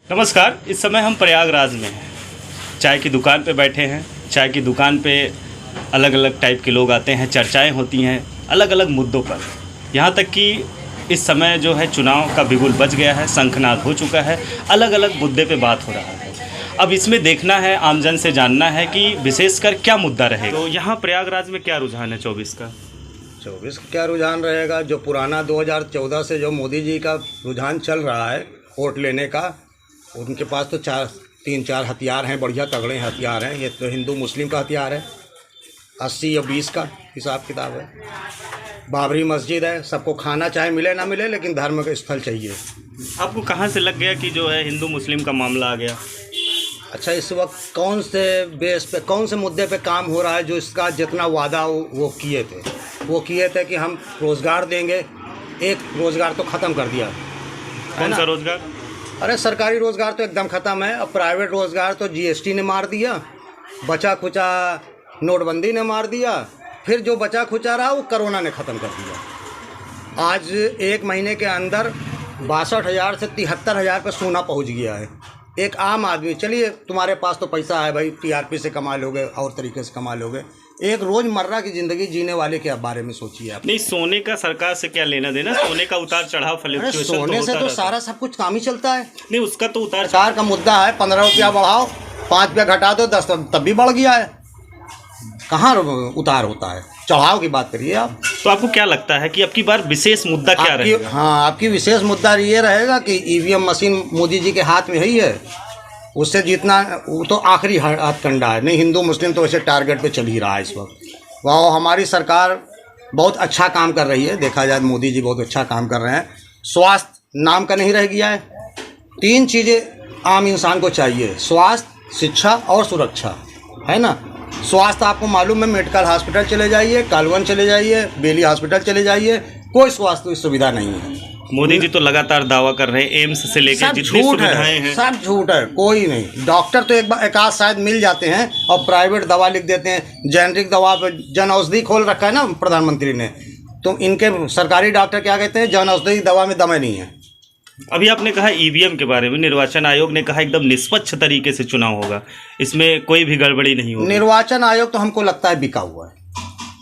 नमस्कार। इस समय हम प्रयागराज में हैं। चाय की दुकान पे बैठे हैं। चाय की दुकान पे अलग अलग टाइप के लोग आते हैं, चर्चाएं होती हैं अलग अलग मुद्दों पर। यहाँ तक कि इस समय जो है चुनाव का बिगुल बज गया है, शंखनाद हो चुका है, अलग अलग मुद्दे पे बात हो रहा है। अब इसमें देखना है, आमजन से जानना है कि विशेषकर क्या मुद्दा रहेगा। तो यहाँ प्रयागराज में क्या रुझान है 24 का? 24 का क्या रुझान रहेगा? जो पुराना 2014 से जो मोदी जी का रुझान चल रहा है वोट लेने का, उनके पास तो तीन चार हथियार हैं, बढ़िया तगड़े हथियार हैं। ये तो हिंदू मुस्लिम का हथियार है, 80 या 20 का हिसाब किताब है। बाबरी मस्जिद है, सबको खाना चाहे मिले ना मिले, लेकिन धर्म का स्थल चाहिए। आपको कहाँ से लग गया कि जो है हिंदू मुस्लिम का मामला आ गया? अच्छा, इस वक्त कौन से बेस पे, कौन से मुद्दे पे काम हो रहा है? जो इसका जितना वादा वो किए थे कि हम रोज़गार देंगे। एक रोज़गार तो ख़त्म कर दिया। कौन सा रोज़गार? अरे सरकारी रोज़गार तो एकदम ख़त्म है। अब प्राइवेट रोज़गार तो जीएसटी ने मार दिया, बचा खुचा नोटबंदी ने मार दिया, फिर जो बचा खुचा रहा वो कोरोना ने ख़त्म कर दिया। आज एक महीने के अंदर 62,000 से 73,000 पे सोना पहुंच गया है। एक आम आदमी, चलिए तुम्हारे पास तो पैसा है भाई, टीआरपी से कमा लोगे और तरीके से कमा लोगे, एक रोज़मर्रा की ज़िंदगी जीने वाले के बारे में सोचिए आप। नहीं, सोने का सरकार से क्या लेना देना? सोने का उतार चढ़ाव सोने से तो सारा सब कुछ काम ही चलता है। नहीं, उसका तो उतार सरकार का मुद्दा है 15 रुपया बढ़ाओ, 5 रुपया घटा दो, 10 तब भी बढ़ गया है। कहाँ उतार होता है? चढ़ाव की बात करिए आप। तो आपको क्या लगता है कि अब की बार विशेष मुद्दा क्या रहेगा? हाँ, आपकी विशेष मुद्दा ये रहेगा कि ईवीएम मशीन मोदी जी के हाथ में ही है, उससे जीतना वो तो आखिरी हथकंडा है। नहीं, हिंदू मुस्लिम तो वैसे टारगेट पे चल ही रहा है इस वक्त। वाह, हमारी सरकार बहुत अच्छा काम कर रही है। देखा जाए मोदी जी बहुत अच्छा काम कर रहे हैं। स्वास्थ्य नाम का नहीं रह गया है। 3 चीज़ें आम इंसान को चाहिए: स्वास्थ्य, शिक्षा और सुरक्षा, है ना। स्वास्थ्य आपको मालूम है, मेडिकल हॉस्पिटल चले जाइए, कालवन चले जाइए, बेली हॉस्पिटल चले जाइए, कोई स्वास्थ्य सुविधा नहीं है। मोदी जी तो लगातार दावा कर रहे हैं एम्स से लेकर जितनी सुविधाएं हैं सब झूठ है। कोई नहीं, डॉक्टर तो एक आध शायद मिल जाते हैं और प्राइवेट दवा लिख देते हैं। जेनरिक दवा पे जन औषधि खोल रखा है ना प्रधानमंत्री ने, तो इनके सरकारी डॉक्टर क्या कहते हैं? जन औषधि दवा में दम नहीं है। अभी आपने कहा ईवीएम के बारे में, निर्वाचन आयोग ने कहा एकदम निष्पक्ष तरीके से चुनाव होगा, इसमें कोई भी गड़बड़ी नहीं होगी। निर्वाचन आयोग तो हमको लगता है बिका हुआ है,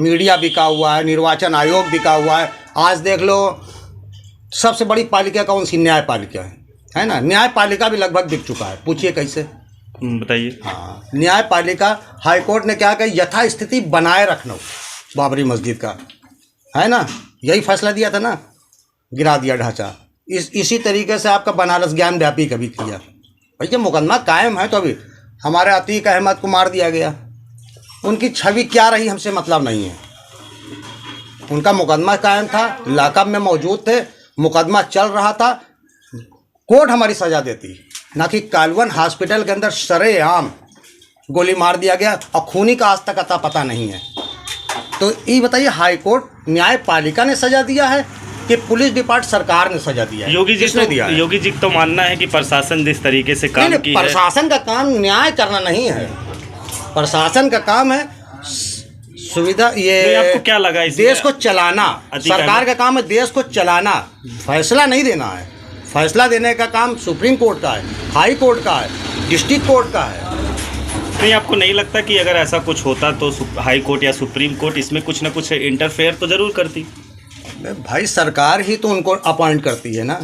मीडिया बिका हुआ है, निर्वाचन आयोग बिका हुआ है। आज देख लो, सबसे बड़ी पालिका कौन सी? न्यायपालिका है ना। न्यायपालिका भी लगभग बिक चुका है। पूछिए कैसे? बताइए। हाँ, न्यायपालिका, हाईकोर्ट ने क्या कहा? यथास्थिति बनाए रखना बाबरी मस्जिद का, है ना। यही फैसला दिया था ना, गिरा दिया ढांचा। इसी तरीके से आपका बनारस ज्ञान व्यापी कभी किया। भैया मुकदमा कायम है, तो अभी हमारे अतीक अहमद को मार दिया गया। उनकी छवि क्या रही हमसे मतलब नहीं है। उनका मुकदमा कायम था, लाकअप में मौजूद थे, मुकदमा चल रहा था, कोर्ट हमारी सजा देती, ना कि कालवन हॉस्पिटल के अंदर सरेआम गोली मार दिया गया और खूनी का आज तक अता पता नहीं है। तो ये बताइए, हाई कोर्ट, न्यायपालिका ने सजा दिया है कि पुलिस डिपार्टमेंट, सरकार ने सजा दिया है? योगी जी तो मानना है कि प्रशासन जिस तरीके से काम की है। प्रशासन का काम न्याय करना नहीं है, प्रशासन का काम है सुविधा। ये आपको क्या लगा देश को चलाना? सरकार का काम है देश को चलाना, फैसला नहीं देना है। फैसला देने का काम सुप्रीम कोर्ट का है, हाई कोर्ट का है, डिस्ट्रिक्ट कोर्ट का है। नहीं, आपको नहीं लगता कि अगर ऐसा कुछ होता तो हाई कोर्ट या सुप्रीम कोर्ट इसमें कुछ ना कुछ इंटरफेयर तो जरूर करती? भाई सरकार ही तो उनको अपॉइंट करती है ना।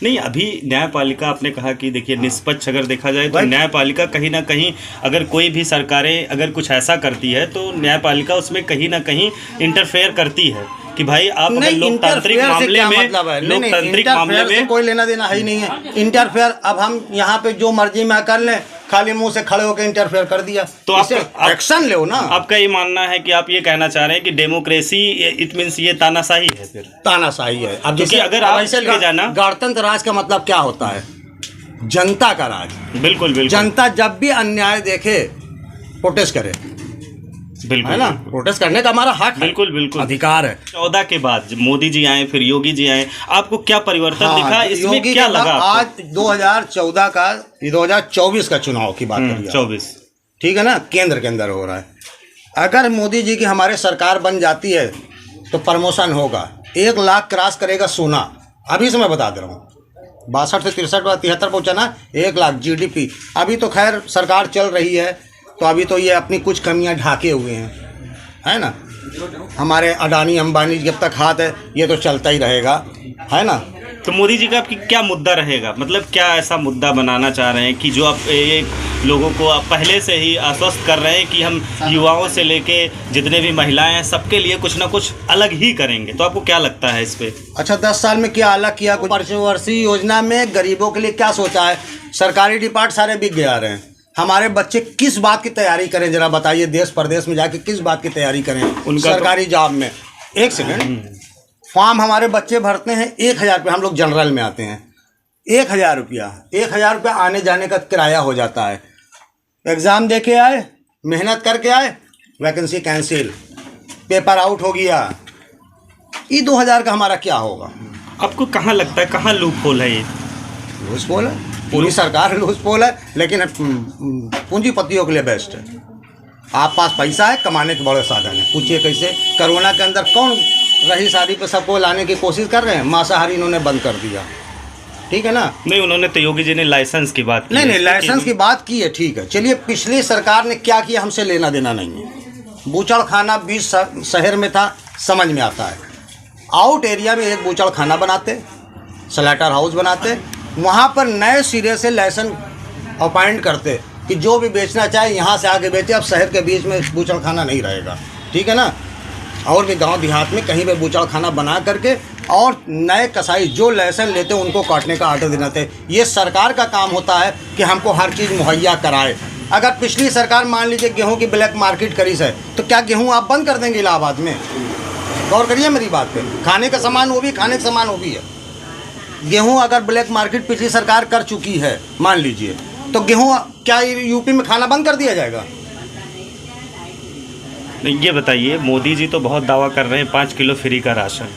नहीं, अभी न्यायपालिका आपने कहा कि देखिए निष्पक्ष अगर देखा जाए तो न्यायपालिका कहीं ना कहीं, अगर कोई भी सरकारें अगर कुछ ऐसा करती है तो न्यायपालिका उसमें कहीं ना कहीं इंटरफेयर करती है कि भाई आप लोकतांत्रिक मामले में, लोकतांत्रिक मामले में कोई लेना देना है ही नहीं है। इंटरफेयर, अब हम यहाँ पे जो मर्जी में कर लें, खाली मुंह से खड़े होकर इंटरफेयर कर दिया, तो आप एक्शन लो ना। आपका ये मानना है कि आप ये कहना चाह रहे हैं कि डेमोक्रेसी इट मींस ये तानाशाही है? फिर तानाशाही है। अब जैसे अगर आप ऐसे जाना, गणतंत्र राज का मतलब क्या होता है? जनता का राज। बिल्कुल बिल्कुल। जनता जब भी अन्याय देखे प्रोटेस्ट करे, बिल्कुल, है ना। प्रोटेस्ट करने का हमारा हक है, बिल्कुल बिल्कुल अधिकार है। 14 के बाद मोदी जी आए, फिर योगी जी आए, आपको क्या परिवर्तन दिखा? इसमें क्या लगा? आज 2014 का, 2024 का चुनाव की बात करिए, 24, ठीक है ना, केंद्र के अंदर हो रहा है। अगर मोदी जी की हमारे सरकार बन जाती है तो प्रमोशन होगा, 1 लाख क्रॉस करेगा सोना। अभी से मैं बता दे रहा हूँ, 62 से 63 73 पहुँचा ना, 1 लाख GDP। अभी तो खैर सरकार चल रही है, तो अभी तो ये अपनी कुछ कमियां ढाके हुए हैं, है ना। हमारे अडानी अंबानी जब तक हाथ है ये तो चलता ही रहेगा, है ना। तो मोदी जी का आपकी क्या मुद्दा रहेगा, मतलब क्या ऐसा मुद्दा बनाना चाह रहे हैं कि जो आप एक लोगों को आप पहले से ही आश्वस्त कर रहे हैं कि हम युवाओं से लेके जितने भी महिलाएं हैं सबके लिए कुछ ना कुछ अलग ही करेंगे, तो आपको क्या लगता है इस पे? अच्छा, 10 साल में क्या अलग किया? कुछ पंचवर्षीय योजना में गरीबों के लिए क्या सोचा है? सरकारी डिपार्ट सारे बिक गया रहे हैं। हमारे बच्चे किस बात की तैयारी करें जरा बताइए, देश प्रदेश में जाके किस बात की तैयारी करें उनका सरकारी जॉब में? एक सेकंड, फॉर्म हमारे बच्चे भरते हैं 1000 रुपये, हम लोग जनरल में आते हैं 1000 रुपया, 1000 रुपया आने जाने का किराया हो जाता है। एग्ज़ाम दे के आए, मेहनत करके आए, वैकेंसी कैंसिल, पेपर आउट हो गया, ये 2000 का हमारा क्या होगा? आपको कहाँ लगता है कहाँ लूप होल है? ये लूज पोल है, पूरी सरकार लूज पोल है, लेकिन पूंजीपतियों के लिए बेस्ट है। आप पास पैसा है, कमाने के बड़े साधन है। पूछिए कैसे? कोरोना के अंदर कौन रही शादी पे सबको लाने की कोशिश कर रहे हैं? मांसाहारी इन्होंने बंद कर दिया, ठीक है ना। नहीं, उन्होंने तो योगी जी ने लाइसेंस की बात की। नहीं, लाइसेंस की बात की है, ठीक है। चलिए, पिछली सरकार ने क्या किया हमसे लेना देना नहीं है। बूचड़ खाना 20 शहर में था, समझ में आता है। आउट एरिया में एक बूचड़ खाना बनाते, स्लैटर हाउस बनाते, वहाँ पर नए सिरे से लाइसेंस अपॉइंट करते कि जो भी बेचना चाहे यहाँ से आके बेचे। अब शहर के बीच में बूचड़ खाना नहीं रहेगा, ठीक है ना। और भी गांव देहात में कहीं भी बूचड़ खाना बना करके और नए कसाई जो लाइसेंस लेते हैं उनको काटने का आर्डर देना थे। ये सरकार का काम होता है कि हमको हर चीज़ मुहैया कराए। अगर पिछली सरकार मान लीजिए गेहूं की ब्लैक मार्केट करी है, तो क्या गेहूं आप बंद कर देंगे इलाहाबाद में? गौर करिए मेरी बात पे। खाने का सामान वो भी, खाने का सामान वो भी है। गेहूं अगर ब्लैक मार्केट पिछली सरकार कर चुकी है मान लीजिए, तो गेहूं क्या यूपी में खाना बंद कर दिया जाएगा? ये बताइए, मोदी जी तो बहुत दावा कर रहे हैं 5 किलो फ्री का राशन,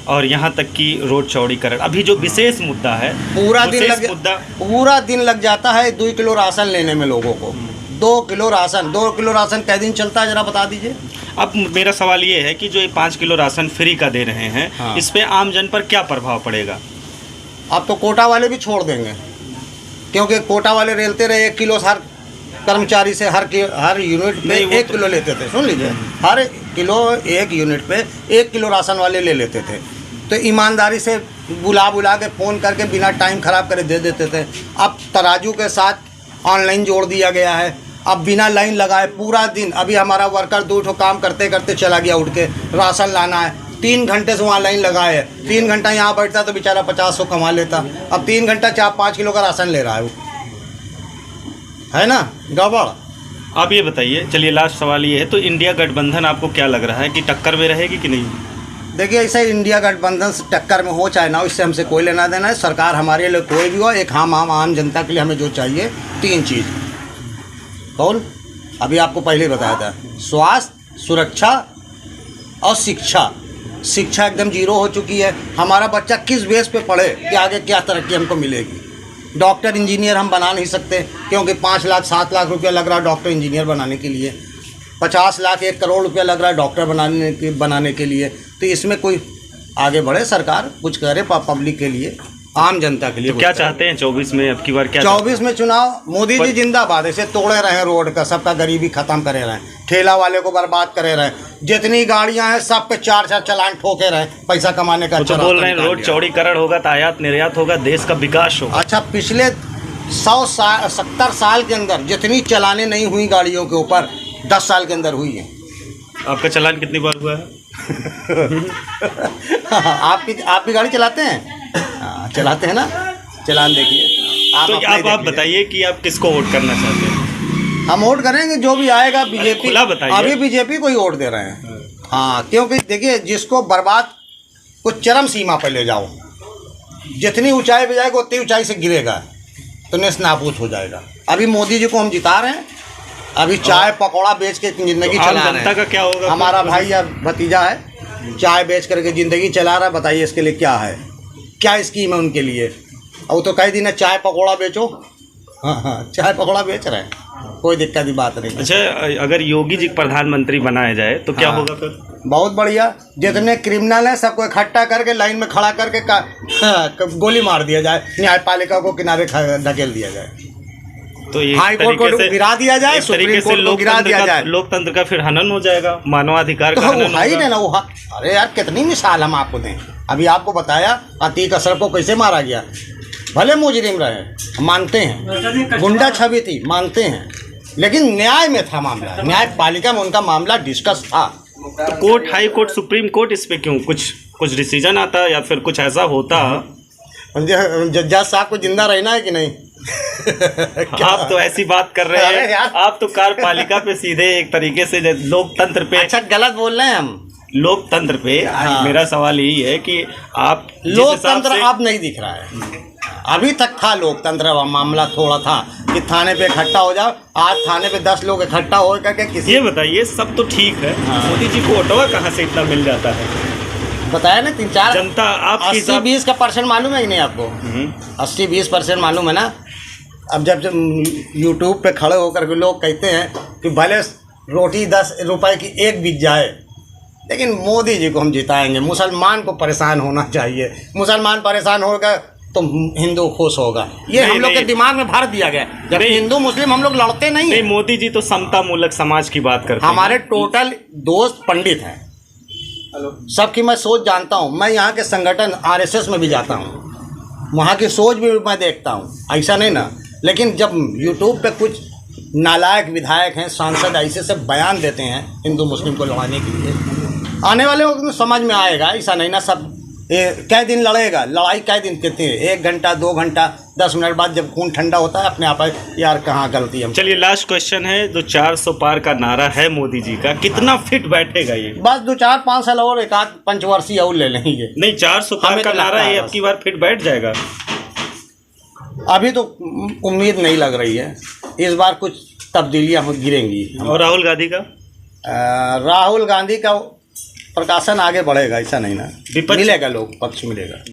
और यहाँ तक कि रोड चौड़ीकरण। अभी जो विशेष मुद्दा है, पूरा दिन लग जाता है 2 किलो राशन लेने में लोगों को। 2 किलो राशन कै दिन चलता है जरा बता दीजिए। अब मेरा सवाल ये है कि जो ये 5 किलो राशन फ्री का दे रहे हैं, हाँ, इस पे आम जन पर क्या प्रभाव पड़ेगा? अब तो कोटा वाले भी छोड़ देंगे, क्योंकि कोटा वाले रेलते रहे 1 किलो हर कर्मचारी से, हर यूनिट पे 1 किलो लेते थे। सुन लीजिए, हर किलो 1 यूनिट पे 1 किलो राशन वाले ले लेते थे। तो ईमानदारी से बुला के फ़ोन करके बिना टाइम ख़राब करे दे देते थे। अब तराजू के साथ ऑनलाइन जोड़ दिया गया है। अब बिना लाइन लगाए पूरा दिन, अभी हमारा वर्कर 2 काम करते करते चला गया, उठ के राशन लाना है, 3 घंटे से वहाँ लाइन लगाए है। 3 घंटा यहाँ बैठता तो बेचारा 50-100 कमा लेता। अब 3 घंटा 4-5 किलो का राशन ले रहा है वो, है ना, गड़बड़। आप ये बताइए, चलिए लास्ट सवाल ये है, तो इंडिया गठबंधन आपको क्या लग रहा है कि टक्कर में रहेगी कि नहीं? देखिए, ऐसे इंडिया गठबंधन से टक्कर में हो चाहे ना हो, इससे हमसे कोई लेना देना है। सरकार हमारे लिए कोई भी हो, एक हम आम जनता के लिए हमें जो चाहिए 3 चीज़। कौन? अभी आपको पहले ही बताया था, स्वास्थ्य, सुरक्षा और शिक्षा। शिक्षा एकदम 0 हो चुकी है। हमारा बच्चा किस बेस पे पढ़े कि आगे क्या तरक्की हमको मिलेगी? डॉक्टर इंजीनियर हम बना नहीं सकते, क्योंकि 5 लाख 7 लाख रुपया लग रहा है डॉक्टर इंजीनियर बनाने के लिए। 50 लाख 1 करोड़ रुपया लग रहा है डॉक्टर बनाने के लिए। तो इसमें कोई आगे बढ़े, सरकार कुछ करे पब्लिक के लिए, आम जनता के लिए। तो क्या चाहते हैं 24 में? अब की बार क्या 24 में चुनाव? मोदी जी जिंदाबाद। ऐसे तोड़े रहे रोड का, सबका गरीबी खत्म करे रहे, ठेला वाले को बर्बाद करे रहे, जितनी गाड़ियां हैं सब पे 4 चालान ठोके रहे, पैसा कमाने का। तो बोल रहे हैं रोड चौड़ीकरण होगा तो आयात निर्यात होगा, देश का विकास होगा। अच्छा, पिछले 70 साल के अंदर जितनी चलाने नहीं हुई गाड़ियों के ऊपर 10 साल के अंदर हुई है। आपका चालान कितनी बार हुआ है? आप भी गाड़ी चलाते हैं? हाँ, चलाते हैं ना, चलान देखिए। आप बताइए कि आप किसको वोट करना चाहते हैं? हम वोट करेंगे जो भी आएगा, बीजेपी। अभी बीजेपी को ही वोट दे रहे हैं। हाँ, क्योंकि देखिए, जिसको बर्बाद को चरम सीमा पर ले जाओ, जितनी ऊंचाई पे जाएगा उतनी ऊंचाई से गिरेगा तो नेस नाबूद हो जाएगा। अभी मोदी जी को हम जिता रहे हैं, अभी चाय पकौड़ा बेच के ज़िंदगी चला रहे हैं। जनता का क्या होगा? हमारा भाई या भतीजा है, चाय बेच करके ज़िंदगी चला रहा है। बताइए इसके लिए क्या है, क्या स्कीम है उनके लिए? और तो कई दिन है चाय पकौड़ा बेचो, हाँ, चाय पकौड़ा बेच रहे हैं, कोई दिक्कत की बात नहीं। अच्छा, अगर योगी जी प्रधानमंत्री बनाया जाए तो क्या हाँ। होगा फिर? बहुत बढ़िया, जितने क्रिमिनल हैं सबको इकट्ठा करके लाइन में खड़ा करके गोली मार दिया जाए, न्यायपालिका को किनारे धकेल दिया जाए, तो ये हाई कोर्ट को गिरा दिया जाए, सुप्रीम कोर्ट को गिरा दिया जाए। लोकतंत्र का फिर हनन हो जाएगा, मानवाधिकार का हनन तो है ही होगा। ना वो। अरे यार कितनी मिसाल हम आपको दें। अभी आपको बताया अतीक अशरफ को कैसे मारा गया, भले मुजरिम रहे मानते हैं, गुंडा छवि थी मानते हैं, लेकिन न्याय में था मामला, न्यायपालिका में उनका मामला डिस्कस था। तो court, high court, supreme court इस पे क्यों कुछ डिसीजन आता या फिर कुछ ऐसा होता? जज साहब को जिंदा रहना है कि नहीं? आप तो ऐसी बात कर रहे अरे हैं, यार। आप तो कार्यपालिका पे सीधे एक तरीके से लोकतंत्र पे। अच्छा, गलत बोल रहे हैं हम। लोकतंत्र पे हाँ। मेरा सवाल यही है कि आप जिस हिसाब लोकतंत्र से- अब नहीं दिख रहा है। अभी तक था लोकतंत्र, मामला थोड़ा था कि थाने पे इकट्ठा हो जाओ, आज थाने पे 10 लोग इकट्ठा हो करके किसी ये बताइए, सब तो ठीक है, हाँ। मोदी जी को ऑटोवा कहाँ से इतना मिल जाता है? बताया ना 3-4 जनता आपकी 80-20 का परसेंट मालूम है कि नहीं आपको? 80-20% मालूम है ना। अब जब यूट्यूब पे खड़े होकर के लोग कहते हैं कि भले रोटी 10 रुपए की एक बिक जाए, लेकिन मोदी जी को हम जिताएंगे। मुसलमान को परेशान होना चाहिए, मुसलमान परेशान होगा तो हिंदू खुश होगा। ये नहीं, हम लोग के नहीं। दिमाग में भर दिया गया। जब नहीं। हिंदू मुस्लिम हम लोग लड़ते नहीं नहीं, हैं। मोदी जी तो समता मूलक समाज की बात करते हैं। हमारे टोटल दोस्त पंडित हैं, सबकी मैं सोच जानता हूँ। मैं यहाँ के संगठन आरएसएस में भी जाता हूँ, वहाँ की सोच भी मैं देखता हूँ, ऐसा नहीं ना। लेकिन जब यूट्यूब पे कुछ नालायक विधायक हैं, सांसद ऐसे से बयान देते हैं हिंदू मुस्लिम को लड़ाने के लिए, आने वाले वक्त में समझ में आएगा। ऐसा नहीं ना सब कै दिन लड़ेगा, लड़ाई कै दिन कितनी है, 1 घंटा 2 घंटा 10 मिनट बाद जब खून ठंडा होता है अपने आप यार कहाँ गलती है। चलिए, लास्ट क्वेश्चन है, जो 400 पार का नारा है मोदी जी का, कितना फिट बैठेगा ये? बस 2-4-5 साल और एक आध पंचवर्षीय और ले लेंगे। नहीं, 400 पार हमें का तो नारा लगता है ये बस। अब की बार फिट बैठ जाएगा? अभी तो उम्मीद नहीं लग रही है, इस बार कुछ तब्दीलियां गिरेंगी। और राहुल गांधी का? राहुल गांधी का प्रकाशन आगे बढ़ेगा, ऐसा नहीं ना, विपक्ष- मिलेगा, लोग पक्ष मिलेगा।